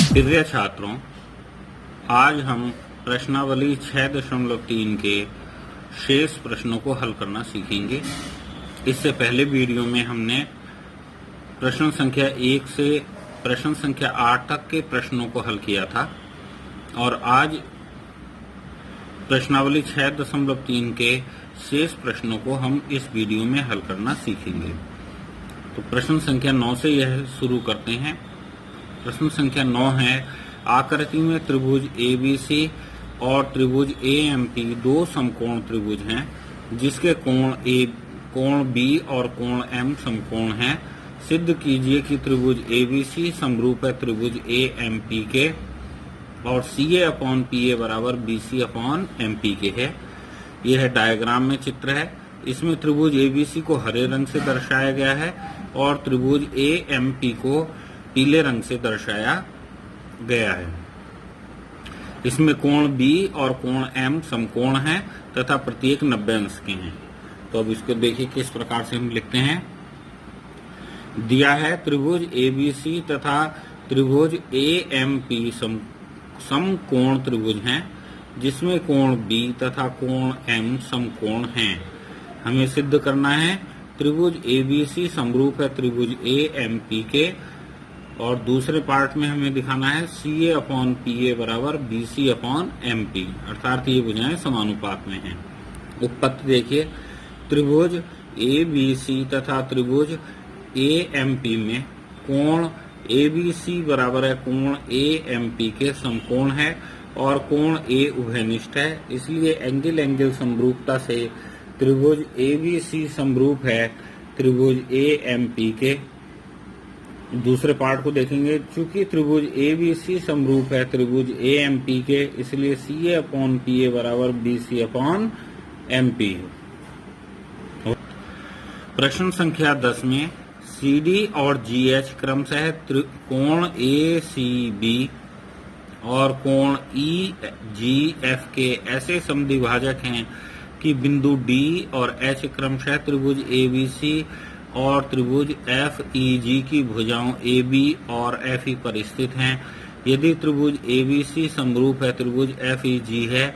प्रिय छात्रों, आज हम प्रश्नावली 6.3 के शेष प्रश्नों को हल करना सीखेंगे। इससे पहले वीडियो में हमने प्रश्न संख्या 1 से प्रश्न संख्या 8 तक के प्रश्नों को हल किया था और आज प्रश्नावली 6.3 के शेष प्रश्नों को हम इस वीडियो में हल करना सीखेंगे। तो प्रश्न संख्या 9 से यह शुरू करते हैं। प्रश्न संख्या 9 है, आकृति में त्रिभुज ABC और त्रिभुज AMP दो समकोण त्रिभुज हैं जिसके कोण B और कोण M समकोण हैं। सिद्ध कीजिए कि त्रिभुज ABC समरूप है त्रिभुज AMP के और CA/PA बराबर BC/MP के है। यह डायग्राम में चित्र है। इसमें त्रिभुज ABC को हरे रंग से दर्शाया गया है और त्रिभुज AMP को पीले रंग से दर्शाया गया है। इसमें कोण B और कोण M समकोण हैं तथा प्रत्येक 90 अंश के हैं। तो अब इसको देखिए किस प्रकार से हम लिखते हैं। दिया है त्रिभुज ABC तथा त्रिभुज AMP समकोण त्रिभुज हैं जिसमें कोण B तथा कोण M समकोण हैं। हमें सिद्ध करना है त्रिभुज ABC समरूप है त्रिभुज AMP के और दूसरे पार्ट में हमें दिखाना है CA/PA बराबर BC/MP, अर्थात ये भुजाएं समानुपात में हैं। उत्पत्ति देखिए, त्रिभुज ABC तथा त्रिभुज AMP में कोण ABC बराबर है कोण AMP के समकोण है और कोण A उभयनिष्ठ है। इसलिए एंगल समरूपता से त्रिभुज ABC समरूप है त्रिभुज AMP के। दूसरे पार्ट को देखेंगे, चूंकि त्रिभुज ABC समरूप है त्रिभुज AMP के, इसलिए CA/PA बराबर BC/MP। प्रश्न संख्या 10 में CD और GH क्रमशः कोण ACB और कोण EGF के ऐसे समद्विभाजक हैं कि बिंदु D और H क्रमशः त्रिभुज ABC और त्रिभुज FEG की भुजाओं AB और FE पर स्थित हैं। यदि त्रिभुज ABC समरूप है त्रिभुज FEG है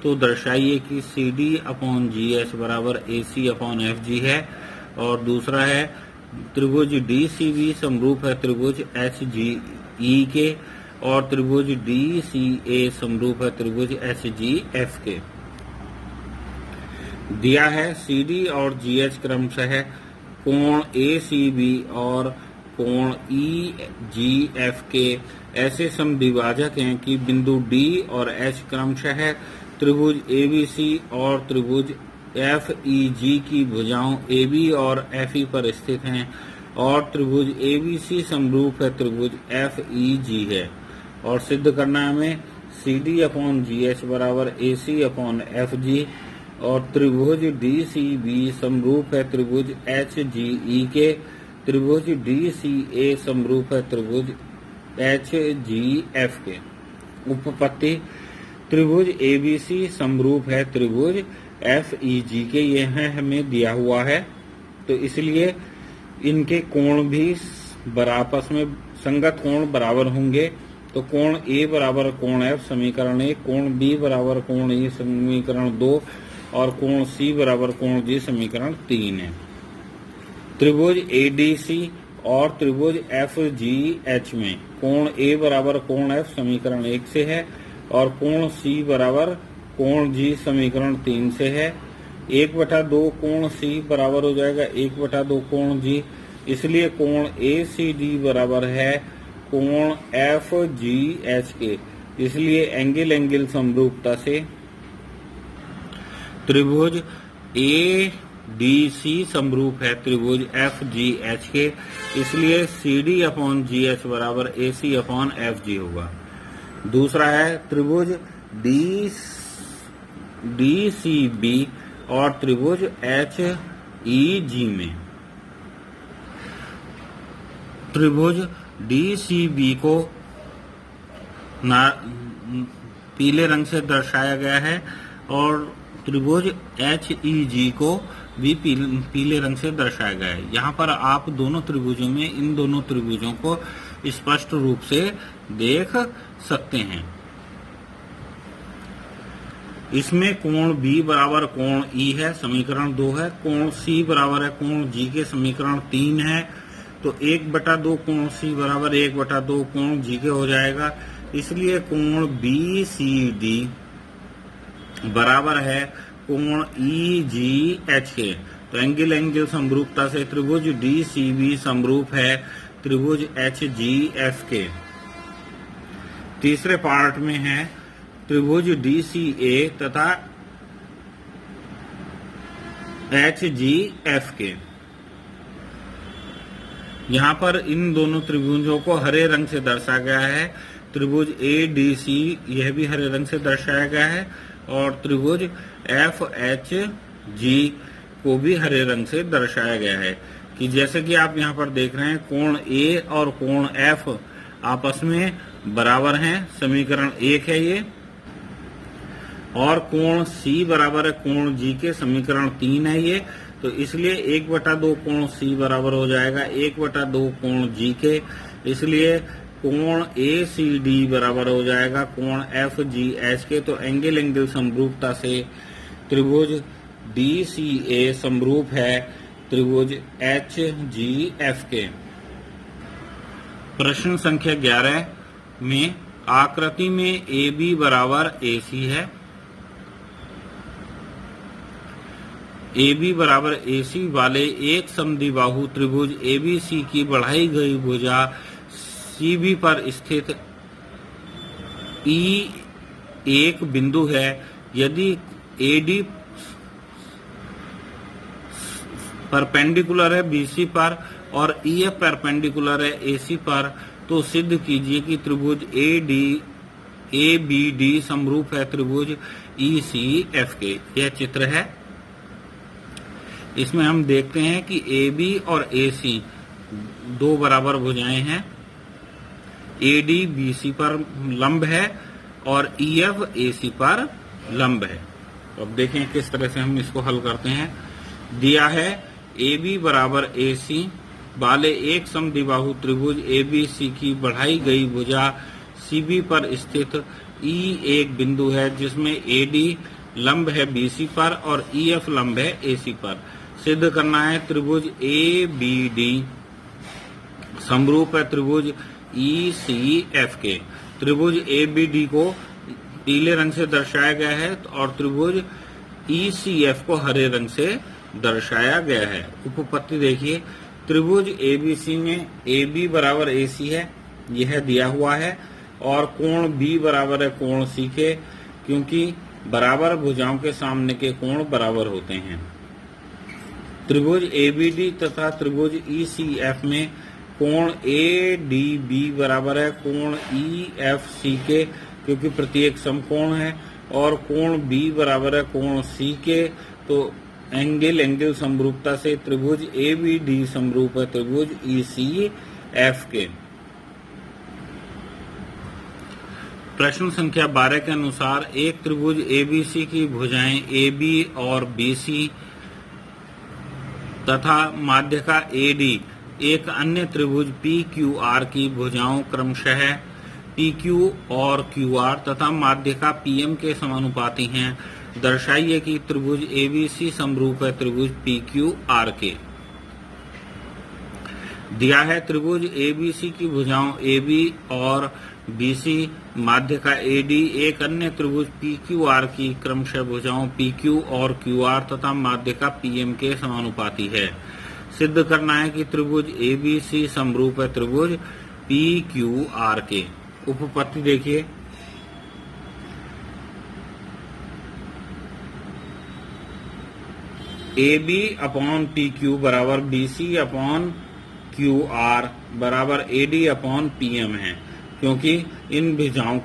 तो दर्शाइए कि CD/GH बराबर AC/FG है। और दूसरा है त्रिभुज DCB समरूप है त्रिभुज HGE के और त्रिभुज DCA समरूप है त्रिभुज HGF के। दिया है CD और GH क्रमशः कोण ACB और कोण EGF के ऐसे समद्विभाजक हैं कि बिंदु D और H क्रमशः त्रिभुज ABC और त्रिभुज FEG की भुजाओं AB और FE पर स्थित हैं और त्रिभुज ABC समरूप है त्रिभुज FEG है। और सिद्ध करना है हमें CD/GH बराबर AC/FG और त्रिभुज DCB समरूप है त्रिभुज HGE के, त्रिभुज DCA समरूप है त्रिभुज HGF के। उपपत्ति, त्रिभुज ABC समरूप है त्रिभुज FEG के, यह हमें दिया हुआ है तो इसलिए इनके कोण भी आपस में संगत कोण बराबर होंगे। तो कोण A बराबर कोण F समीकरण 1, कोण B बराबर कोण E समीकरण 2 और कोण C बराबर कोण G समीकरण 3 है। त्रिभुज ADC और त्रिभुज FGH में कोण A बराबर कोण F समीकरण 1 से है और कोण C बराबर कोण G समीकरण 3 से है। 1/2 कोण C बराबर हो जाएगा 1/2 कोण G, इसलिए कोण ACD बराबर है कोण FGH के। इसलिए एंगल समरूपता से त्रिभुज ADC समरूप है त्रिभुज FGH के, इसलिए CD/GH बराबर AC/FG होगा। दूसरा है त्रिभुज DCB और त्रिभुज HEG में त्रिभुज DCB को पीले रंग से दर्शाया गया है और त्रिभुज HEG को भी पीले रंग से दर्शाया गया है। यहाँ पर आप दोनों त्रिभुजों में इन दोनों त्रिभुजों को स्पष्ट रूप से देख सकते हैं। इसमें कोण B बराबर कोण E है, समीकरण 2 है। कोण C बराबर है कोण G के, समीकरण 3 है। तो 1/2 कोण C बराबर 1/2 कोण G के हो जाएगा। इसलिए कोण BCD बराबर है कोण EGH के। तो एंगल समरूपता से त्रिभुज DCB समरूप है त्रिभुज HGF के। तीसरे पार्ट में है त्रिभुज DCA तथा HGF के। यहाँ पर इन दोनों त्रिभुजों को हरे रंग से दर्शाया गया है। त्रिभुज ADC यह भी हरे रंग से दर्शाया गया है और त्रिभुज FHG को भी हरे रंग से दर्शाया गया है। कि जैसे कि आप यहाँ पर देख रहे हैं कोण A और कोण F आपस में बराबर हैं, समीकरण 1 है ये। और कोण C बराबर है कोण G के, समीकरण 3 है ये। तो इसलिए 1/2 कोण C बराबर हो जाएगा 1/2 कोण G के। इसलिए कोण ACD बराबर हो जाएगा कोण FGH के। तो एंगल समरूपता से त्रिभुज DCA समरूप है त्रिभुज HGF के। प्रश्न संख्या 11 में आकृति में AB बराबर AC है। AB बराबर AC वाले एक समद्विबाहु त्रिभुज ABC की बढ़ाई गई भुजा CB पर स्थित E एक बिंदु है। यदि AD परपेंडिकुलर है BC पर और EF परपेंडिकुलर है AC पर, तो सिद्ध कीजिए कि त्रिभुज ABD समरूप है त्रिभुज ECF के। यह चित्र है। इसमें हम देखते हैं कि AB और AC दो बराबर भुजाएं हैं। AD BC पर लंब है और EF AC पर लंब है। तो अब देखें किस तरह से हम इसको हल करते हैं। दिया है AB बराबर AC वाले एक समद्विबाहु त्रिभुज ABC की बढ़ाई गई भुजा CB पर स्थित E एक बिंदु है जिसमें AD लंब है BC पर और EF लंब है AC पर। सिद्ध करना है त्रिभुज ABD समरूप है त्रिभुज ECF के। त्रिभुज ABD को पीले रंग से दर्शाया गया है और त्रिभुज ECF को हरे रंग से दर्शाया गया है। उपपत्ति देखिए, त्रिभुज ABC में AB बराबर AC है, यह दिया हुआ है। और कोण B बराबर है कोण C के, क्योंकि बराबर भुजाओं के सामने के कोण बराबर होते हैं। त्रिभुज ABD तथा त्रिभुज ECF में कोण ADB बराबर है कोण EFC के, क्योंकि प्रत्येक समकोण है। और कोण B बराबर है कोण C के। तो एंगल समरूपता से त्रिभुज ABD समरूप है त्रिभुज ECF के। प्रश्न संख्या 12 के अनुसार एक त्रिभुज ABC की भुजाएं AB और BC तथा माध्यिका AD एक अन्य त्रिभुज PQR की भुजाओं क्रमशः PQ और QR तथा माध्यिका PM के समानुपाती हैं। दर्शाइए कि त्रिभुज ABC समरूप है त्रिभुज PQR के। दिया है त्रिभुज ABC की भुजाओं AB और BC माध्यिका AD एक अन्य त्रिभुज PQR की क्रमशः भुजाओं PQ और QR तथा माध्यिका PM के समानुपाती है। सिद्ध करना है कि त्रिभुज ABC समरूप है त्रिभुज PQR के। उपपत्ति देखिए, AB अपॉन PQ बराबर BC अपॉन QR बराबर AD अपॉन PM है, क्योंकि इन भुजाओं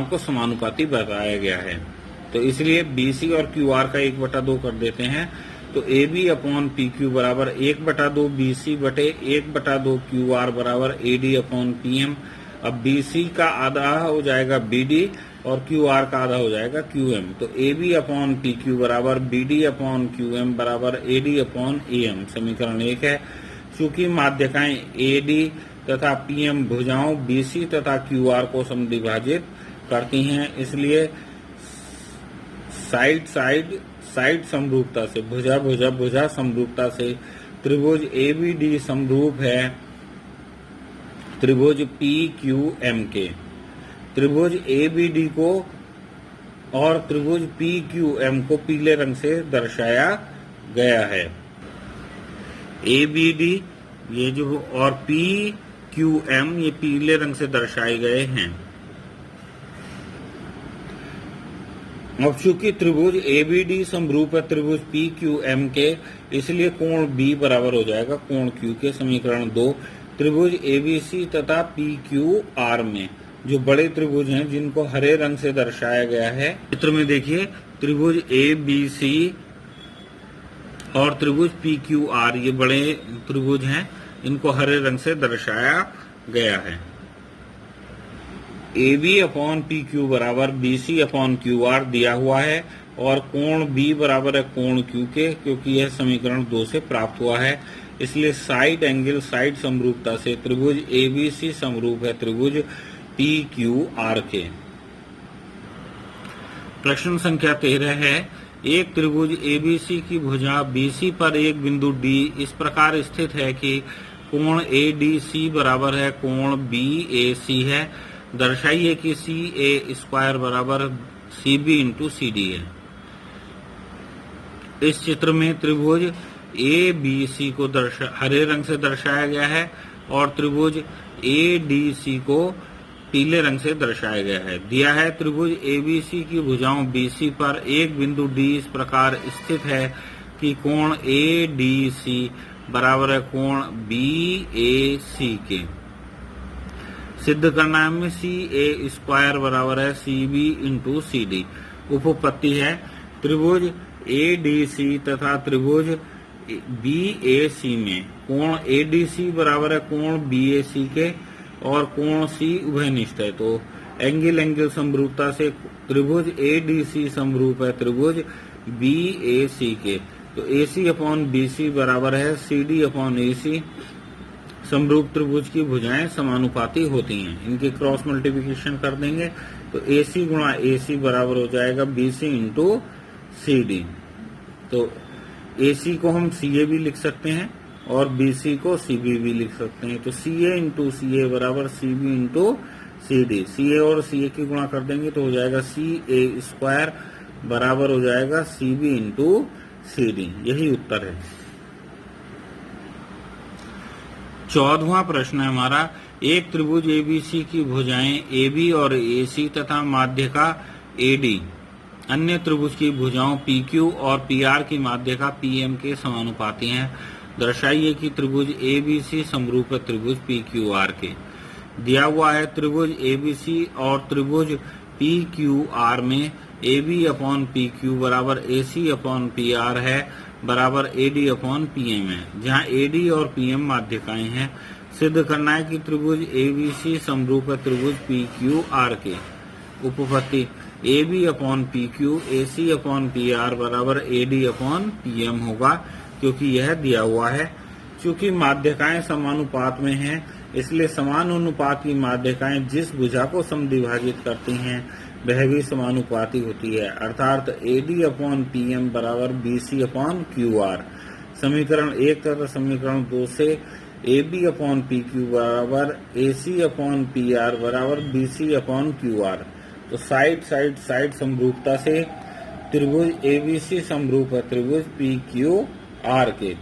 को समानुपाती बताया गया है। तो इसलिए BC और QR का 1/2 कर देते हैं। तो AB अपॉन PQ बराबर 1/2 BC बटे 1/2 QR बराबर AD अपॉन PM। अब BC का आधा हो जाएगा BD और क्यू आर का आधा हो जाएगा क्यू एम। तो A B upon P Q बराबर B D upon Q M बराबर A D upon A M. समीकरण 1 है। चूंकि माध्यकाएं ए डी तथा पी एम भुजाओं बी सी तथा क्यू आर को समद्विभाजित करती हैं, इसलिए साइड समरूपता से भुजा समरूपता से त्रिभुज ए बी डी समरूप है त्रिभुज पी क्यू एम के। त्रिभुज ए बी डी को और त्रिभुज पी क्यू एम को पीले रंग से दर्शाया गया है। ए बी डी ये जो और पी क्यू एम ये पीले रंग से दर्शाए गए हैं। अब चूंकि त्रिभुज ए बी डी समरूप है त्रिभुज पी क्यू एम के, इसलिए कोण बी बराबर हो जाएगा कोण क्यू के। समीकरण 2, त्रिभुज ए बी सी तथा पी क्यू आर में जो बड़े त्रिभुज हैं जिनको हरे रंग से दर्शाया गया है, चित्र में देखिए त्रिभुज ए बी सी और त्रिभुज पी क्यू आर ये बड़े त्रिभुज हैं, इनको हरे रंग से दर्शाया गया है। A B upon P Q बराबर B C upon Q R दिया हुआ है और कोण बी बराबर है कोण क्यू के, क्योंकि यह समीकरण 2 से प्राप्त हुआ है। इसलिए साइड समरूपता से त्रिभुज ए बी सी समरूप है त्रिभुज पी क्यू आर के। प्रश्न संख्या 13 है। एक त्रिभुज एबीसी की भुजा बीसी पर एक बिंदु डी इस प्रकार स्थित है कि कोण ए डी सी बराबर है कोण बी ए सी है। दर्शाइए कि सी ए स्क्वायर बराबर C B into C D है। इस चित्र में त्रिभुज ए बी सी को हरे रंग से दर्शाया गया है और त्रिभुज ए डी सी को पीले रंग से दर्शाया गया है। दिया है त्रिभुज एबीसी की भुजाओं बीसी पर एक बिंदु डी इस प्रकार स्थित है कि कोण ए डी सी बराबर है कोण बी ए सी के। सिद्ध करना है हमें सी ए स्क्वायर बराबर है C B into C D. उपपत्ति है त्रिभुज ए डी सी तथा त्रिभुज बी ए सी में कोण ए डी सी बराबर है कोण बी ए सी के और कोण सी उभयनिष्ठ है। तो एंगल समरूपता से त्रिभुज ए डी सी समरूप है त्रिभुज बी ए सी के। तो A C upon B C बराबर है सी डी अपॉन ए सी। समरूप त्रिभुज की भुजाएं समानुपाती होती हैं। इनके क्रॉस मल्टीप्लिकेशन कर देंगे तो ए सी गुणा ए सी बराबर हो जाएगा B C into C D. तो ए सी को हम सी ए भी लिख सकते हैं और बी सी को सी बी भी लिख सकते हैं। तो सी ए इंटू सी ए बराबर C B into C D. C A और सी ए की गुणा कर देंगे तो हो जाएगा सी ए स्क्वायर बराबर हो जाएगा C B into C D. यही उत्तर है। 14वां प्रश्न है हमारा। एक त्रिभुज एबीसी की भुजाएं AB और AC तथा माध्यिका AD अन्य त्रिभुज की भुजाओं PQ और PR की माध्यिका PM के समानुपाती हैं। दर्शाइए कि त्रिभुज ABC समरूप है त्रिभुज PQR के। दिया हुआ है त्रिभुज ABC और त्रिभुज PQR में AB अपॉन PQ बराबर AC अपॉन PR है बराबर AD अपॉन PM है, जहाँ AD और PM माध्यिकाएं हैं। सिद्ध करना है कि त्रिभुज ABC समरूप है त्रिभुज PQR के। उपपत्ति AB upon PQ AC upon PR बराबर AD अपॉन PM होगा, क्योंकि यह दिया हुआ है। चूंकि माध्यिकाएं समानुपात में हैं, इसलिए समानुपात की माध्यिकाएं जिस भुजा को समद्विभाजित करती हैं वह भी समानुपाती होती है, अर्थात AD अपॉन PM बराबर BC अपॉन QR। समीकरण 1 तथा समीकरण 2 से AB अपॉन PQ बराबर AC अपॉन PR बराबर BC अपॉन QR। तो साइड समरूपता से त्रिभुज ABC समरूप है त्रिभुज PQR के।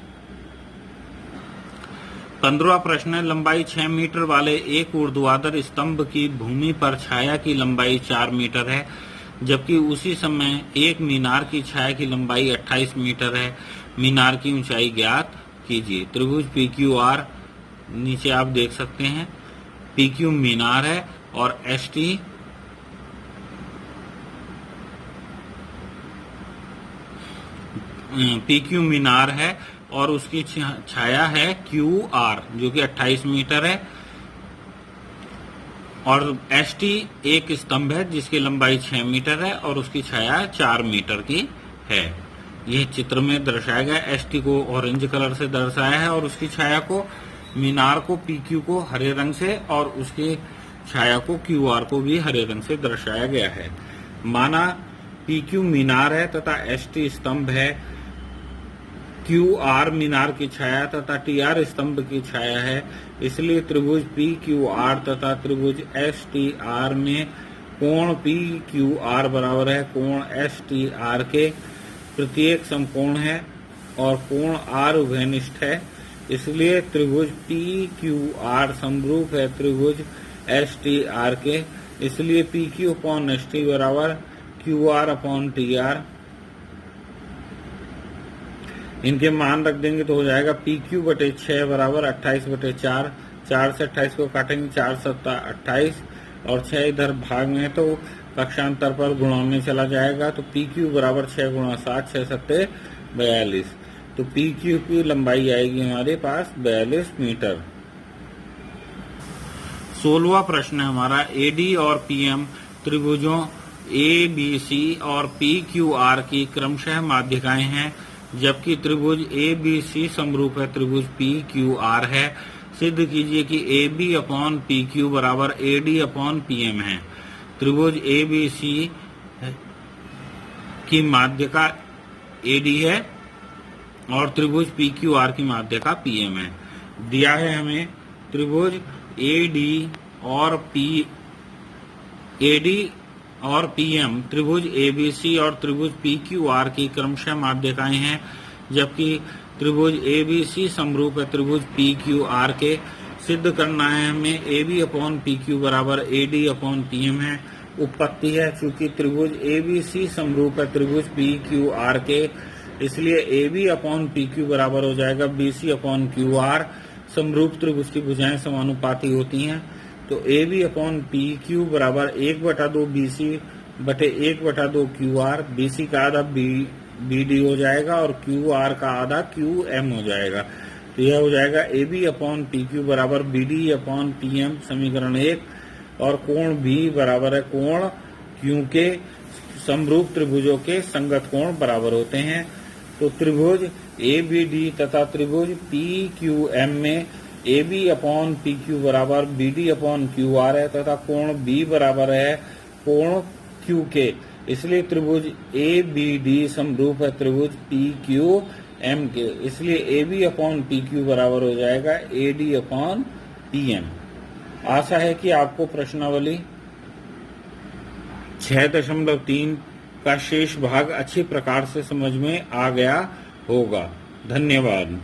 15वां प्रश्न है। लंबाई 6 मीटर वाले एक ऊर्ध्वाधर स्तंभ की भूमि पर छाया की लंबाई 4 मीटर है, जबकि उसी समय एक मीनार की छाया की लंबाई 28 मीटर है। मीनार की ऊंचाई ज्ञात कीजिए। त्रिभुज PQR नीचे आप देख सकते हैं, PQ मीनार है और ST PQ मीनार है और उसकी छाया है QR जो कि 28 मीटर है। और ST एक स्तंभ है जिसकी लंबाई 6 मीटर है और उसकी छाया 4 मीटर की है। यह चित्र में दर्शाया गया। ST को ऑरेंज कलर से दर्शाया है और उसकी छाया को, मीनार को, PQ को हरे रंग से और उसकी छाया को, QR को भी हरे रंग से दर्शाया गया है। माना PQ मीनार है तथा ST स्तंभ है, QR मीनार की छाया तथा TR स्तंभ की छाया है। इसलिए त्रिभुज PQR तथा त्रिभुज STR में कोण PQR बराबर है कोण STR के प्रत्येक समकोण है और कोण R उभयनिष्ठ है। इसलिए त्रिभुज PQR समरूप है त्रिभुज STR के। इसलिए PQ अपॉन ST बराबर QR अपॉन TR। इनके मान रख देंगे तो हो जाएगा PQ बटे 6 बराबर 28 बटे 4। 4 से 28 को काटेंगे, 4 सत्ता 28 और 6 इधर भाग में है तो कक्षांतर पर गुणा में चला जाएगा। तो PQ बराबर 6 गुणा 7, 6 सत्ते 42। तो PQ की लंबाई आएगी हमारे पास 42 मीटर। 16वां प्रश्न है हमारा, AD और PM त्रिभुजों ABC और PQR की क्रमशः माध्यिकाएं हैं, जबकि त्रिभुज ABC समरूप है त्रिभुज PQR है। सिद्ध कीजिए कि AB अपॉन PQ बराबर AD अपॉन PM है। त्रिभुज ABC की माध्यिका AD है और त्रिभुज PQR की माध्यिका PM है। दिया है हमें त्रिभुज AD और PM त्रिभुज ABC और त्रिभुज PQR की क्रमशः माध्यिकाएं हैं, जबकि त्रिभुज ABC समरूप है त्रिभुज PQR के। सिद्ध करना है हमें AB अपॉन PQ बराबर AD अपॉन PM है। उत्पत्ति है, चूंकि त्रिभुज ABC समरूप है त्रिभुज PQR के, इसलिए AB अपॉन PQ बराबर हो जाएगा BC अपॉन QR। समरूप त्रिभुज की भुजाएं समानुपाती होती हैं, तो AB अपॉन PQ बराबर 1/2 BC बटे 1/2 QR। BC का आधा BD हो जाएगा और QR का आधा QM हो जाएगा। तो यह हो जाएगा AB अपॉन PQ बराबर BD अपॉन PM समीकरण 1। और कोण B बराबर है कोण Q के। समरूप त्रिभुजों के संगत कोण बराबर होते हैं। तो त्रिभुज ABD तथा त्रिभुज PQM में AB अपॉन PQ बराबर BD अपॉन QR है तथा कोण B बराबर है कोण Q के। इसलिए त्रिभुज ABD समरूप है त्रिभुज PQM के। इसलिए AB अपॉन PQ बराबर हो जाएगा AD अपॉन PM। आशा है कि आपको प्रश्नावली 6.3 का शेष भाग अच्छी प्रकार से समझ में आ गया होगा। धन्यवाद।